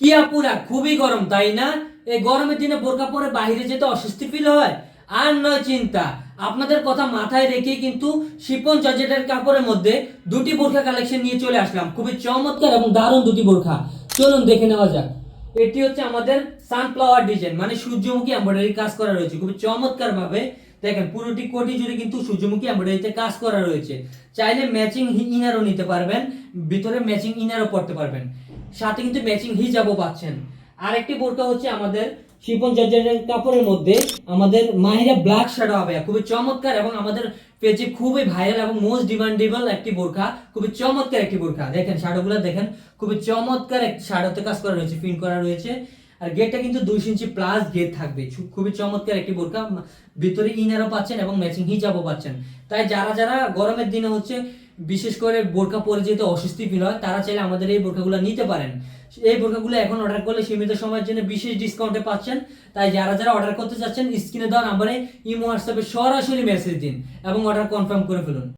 কি আপুরা খুবই গরম তাই না? এই গরমের দিনে বোরকা পরে বাইরে যেতে অস্বস্তি ফিল হয়। আর নয় চিন্তা, আপনাদের কথা মাথায় রেখে কিন্তু শিফন জর্জেটের কাপড়ের মধ্যে দুটি বোরকা কালেকশন নিয়ে চলে আসলাম, খুবই চমৎকার এবং দারুণ দুটি বোরকা। চলুন দেখে নেওয়া যাক। এটি হচ্ছে আমাদের সানফ্লাওয়ার ডিজাইন, মানে সূর্যমুখী এমব্রয়ডারি কাজ করা রয়েছে খুবই চমৎকার ভাবে। দেখেন পুরোটি কোটি জুড়ে কিন্তু সূর্যমুখী এমব্রয়ডারিতে কাজ করা রয়েছে। চাইলে ম্যাচিং ইনারও নিতে পারবেন, ভিতরে ম্যাচিং ইনারও পড়তে পারবেন, সাথে কিন্তু ম্যাচিং হিজাবও পাচ্ছেন। আরেকটি বোরকা হচ্ছে আমাদের শিফন জর্জেটের কাপড়ের মধ্যে আমাদের মাহিরা ব্ল্যাক শ্যাডো হবে, খুবই চমৎকার এবং আমাদের পেজে খুবই ভাইরাল এবং মোস্ট ডিমান্ডেবল একটি বোরকা, খুবই চমৎকার একটি বোরকা। দেখেন শ্যাডোগুলো দেখেন, খুবই চমৎকার একটি শ্যাডোতে কাজ করা রয়েছে, প্রিন্ট করা রয়েছে। আর গেটটা কিন্তু 2 ইঞ্চি প্লাস গেট থাকবে, খুবই চমৎকার একটি বোরকা। ভিতরে ইনারও পাচ্ছেন এবং ম্যাচিং হিজাবও পাচ্ছেন। তাই যারা যারা গরমের দিনে হচ্ছে বিশেষ করে বোরকা পরে যেতে অস্বস্তি ফিল হয়, তারা চাইলে আমাদের এই বোরকাগুলো নিতে পারেন। এই বোরকাগুলো এখন অর্ডার করলে সীমিত সময়ের জন্য বিশেষ ডিসকাউন্টে পাচ্ছেন। তাই যারা যারা অর্ডার করতে চাচ্ছেন স্ক্রিনে দেওয়া নাম্বারে ইমো হোয়াটসঅ্যাপে সরাসরি মেসেজ দিন এবং অর্ডার কনফার্ম করে ফেলুন।